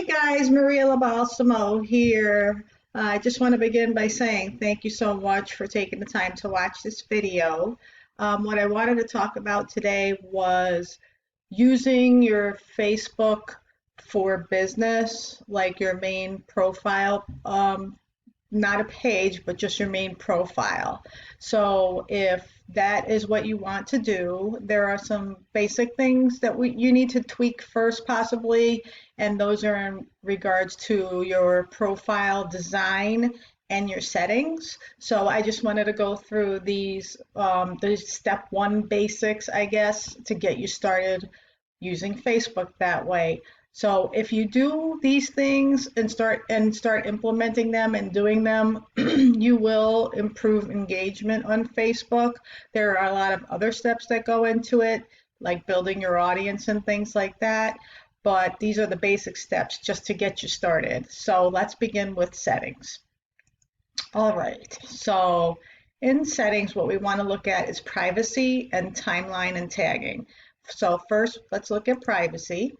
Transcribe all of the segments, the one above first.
Hey guys, Maria LoBalsamo here. I just want to begin by saying thank you so much for taking the time to watch this video. What I wanted to talk about today was using your Facebook for business, like your main profile, not a page, but just your main profile. So if that is what you want to do, there are some basic things that you need to tweak first possibly, and those are in regards to your profile design and your settings. So I just wanted to go through these the step one basics, I guess, to get you started using Facebook that way. So if you do these things and start implementing them and doing them, you will improve engagement on Facebook. There are a lot of other steps that go into it, like building your audience and things like that. But these are the basic steps just to get you started. So let's begin with settings. All right, so in settings, what we want to look at is privacy and timeline and tagging. So first, let's look at privacy.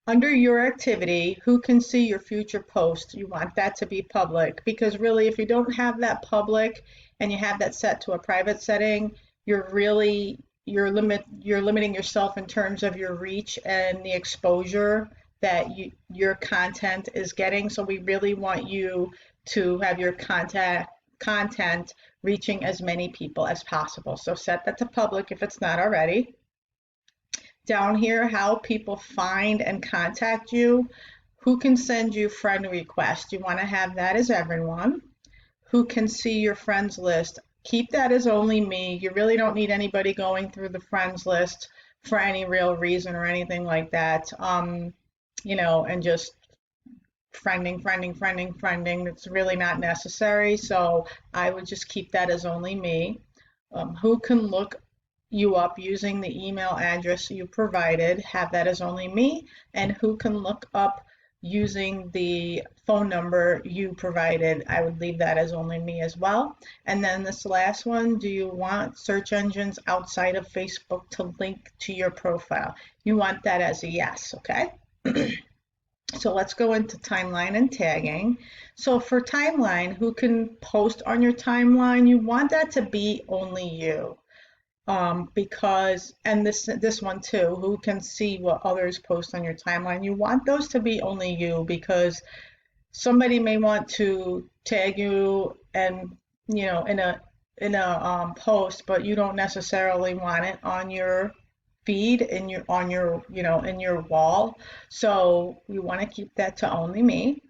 Under your activity, who can see your future posts? You want that to be public, because really if you don't have that public and you have that set to a private setting, you're limiting yourself in terms of your reach and the exposure that your content is getting. So we really want you to have your content reaching as many people as possible. So set that to public if it's not already. Down here, how people find and contact you. Who can send you friend requests? You want to have that as everyone. Who can see your friends list? Keep that as only me. You really don't need anybody going through the friends list for any real reason or anything like that. And just friending. It's really not necessary. So I would just keep that as only me. Who can look you up using the email address you provided, have that as only me. And who can look up using the phone number you provided, I would leave that as only me as well. And then this last one, do you want search engines outside of Facebook to link to your profile? You want that as a yes, okay? So let's go into timeline and tagging. So for timeline, who can post on your timeline? You want that to be only you. Because, and this one too, who can see what others post on your timeline? You want those to be only you, because somebody may want to tag you and in a post, but you don't necessarily want it on your feed in your wall. So you want to keep that to only me.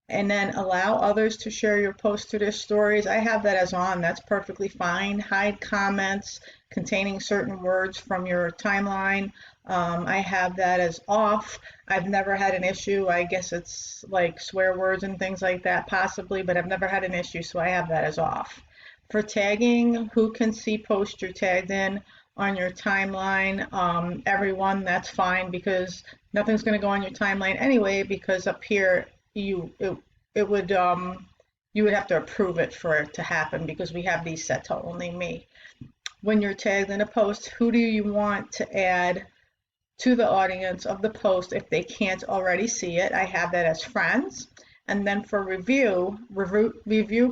And then allow others to share your post to their stories. I have that as on. That's perfectly fine. Hide comments containing certain words from your timeline. I have that as off. I've never had an issue. I guess it's like swear words and things like that possibly, but I've never had an issue, so I have that as off. For tagging, who can see posts you're tagged in on your timeline? Everyone, that's fine, because nothing's going to go on your timeline anyway, because up here you would have to approve it for it to happen, because we have these set to only me. When you're tagged in a post, who do you want to add to the audience of the post if they can't already see it? I have that as friends. And then for review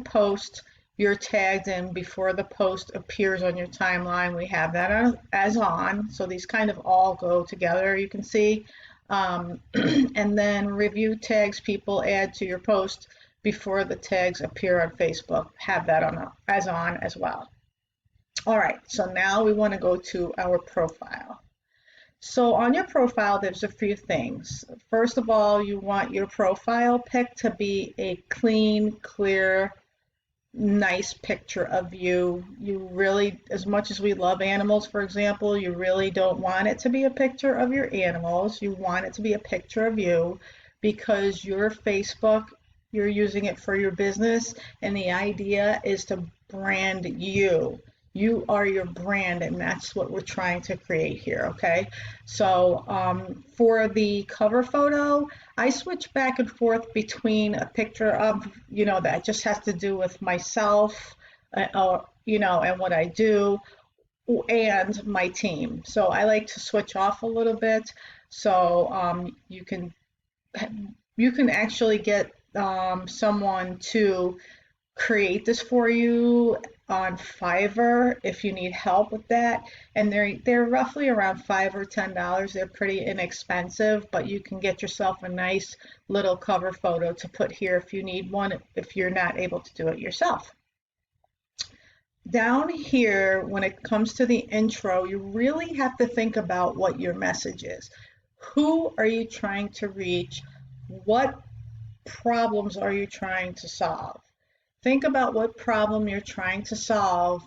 post you're tagged in before the post appears on your timeline. We have that as on. So these kind of all go together, you can see. And then review tags people add to your post before the tags appear on Facebook. Have that as on as well. All right, so now we want to go to our profile. So on your profile, there's a few things. First of all, you want your profile pic to be a clean, clear, nice picture of you. You really, as much as we love animals, for example, you really don't want it to be a picture of your animals. You want it to be a picture of you, because your Facebook, you're using it for your business, and the idea is to brand you. You are your brand, and that's what we're trying to create here, okay? So for the cover photo, I switch back and forth between a picture of, that just has to do with myself, and what I do, and my team. So I like to switch off a little bit. So you can actually get someone to create this for you on Fiverr if you need help with that. And they're roughly around $5 or $10. They're pretty inexpensive, but you can get yourself a nice little cover photo to put here if you need one, if you're not able to do it yourself. Down here, when it comes to the intro, you really have to think about what your message is. Who are you trying to reach? What problems are you trying to solve? Think about what problem you're trying to solve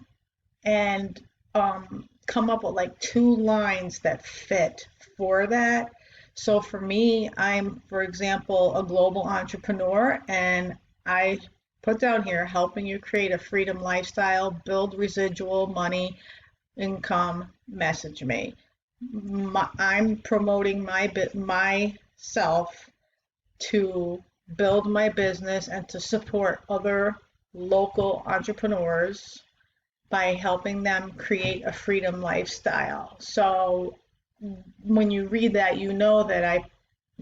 and come up with like 2 lines that fit for that. So for me, I'm, for example, a global entrepreneur, and I put down here, helping you create a freedom lifestyle, build residual money, income, message me. I'm promoting myself to build my business and to support other local entrepreneurs by helping them create a freedom lifestyle. So when you read that, you know that I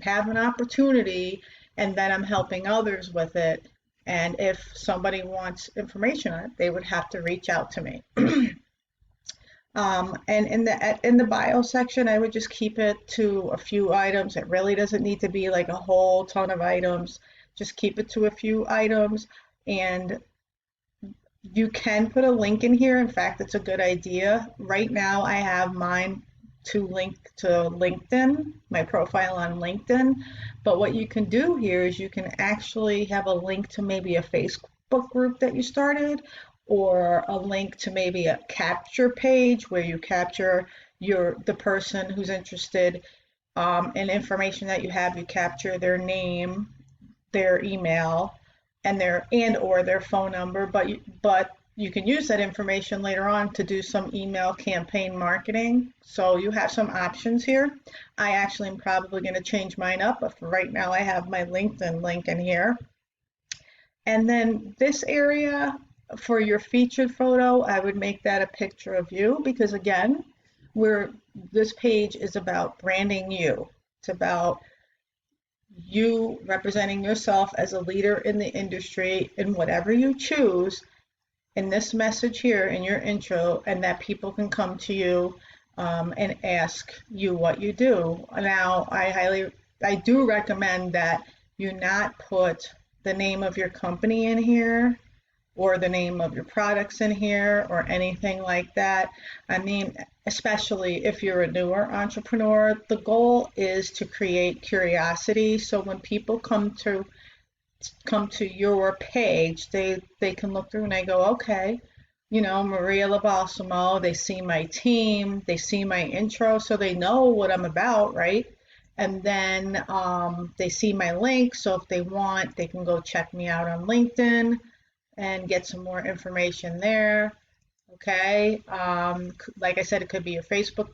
have an opportunity and that I'm helping others with it. And if somebody wants information on it, they would have to reach out to me. And in the bio section, I would just keep it to a few items. It really doesn't need to be like a whole ton of items. Just keep it to a few items, and you can put a link in here. In fact, it's a good idea. Right now, I have mine to link to LinkedIn, my profile on LinkedIn. But what you can do here is you can actually have a link to maybe a Facebook group that you started, or a link to maybe a capture page where you capture the person who's interested in information that you have. You capture their name, their email, and or their phone number, but you can use that information later on to do some email campaign marketing. So you have some options here. I actually am probably going to change mine up, but for right now I have my LinkedIn link in here. And then this area for your featured photo, I would make that a picture of you, because again, this page is about branding you. It's about you representing yourself as a leader in the industry in whatever you choose in this message here in your intro, and that people can come to you and ask you what you do. Now, I do recommend that you not put the name of your company in here or the name of your products in here or anything like that. I mean, especially if you're a newer entrepreneur, the goal is to create curiosity. So when people come to your page, they can look through and they go, okay, you know, Maria LoBalsamo, they see my team, they see my intro, so they know what I'm about, right? And then they see my link, so if they want, they can go check me out on LinkedIn and get some more information there. Okay, like I said, it could be a Facebook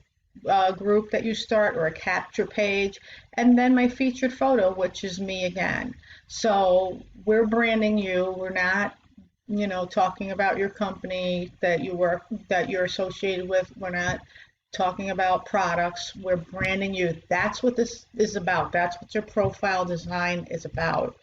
group that you start or a capture page, and then my featured photo, which is me again. So we're branding you. We're not, you know, talking about your company that you're associated with. We're not talking about products. We're branding you. That's what this is about. That's what your profile design is about.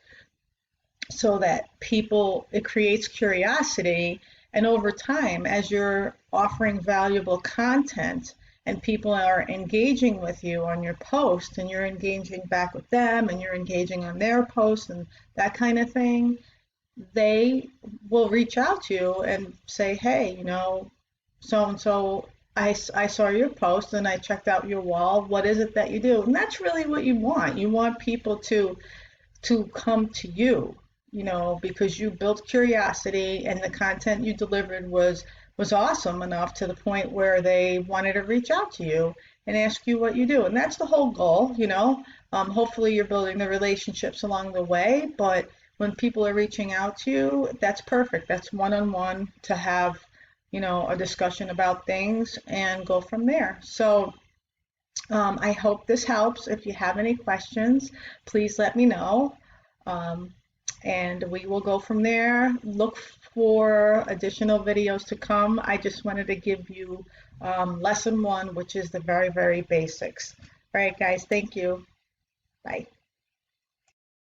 So that it creates curiosity, and over time, as you're offering valuable content and people are engaging with you on your post, and you're engaging back with them, and you're engaging on their posts and that kind of thing, they will reach out to you and say, hey, you know, so-and-so, I saw your post and I checked out your wall. What is it that you do? And that's really what you want. You want people to come to you, you know, because you built curiosity and the content you delivered was awesome enough to the point where they wanted to reach out to you and ask you what you do. And that's the whole goal, you know. Hopefully you're building the relationships along the way, but when people are reaching out to you, that's perfect. That's one-on-one to have, you know, a discussion about things and go from there. So I hope this helps. If you have any questions, please let me know. And we will go from there. Look for additional videos to come. I just wanted to give you lesson 1, which is the very, very basics. All right, guys. Thank you. Bye.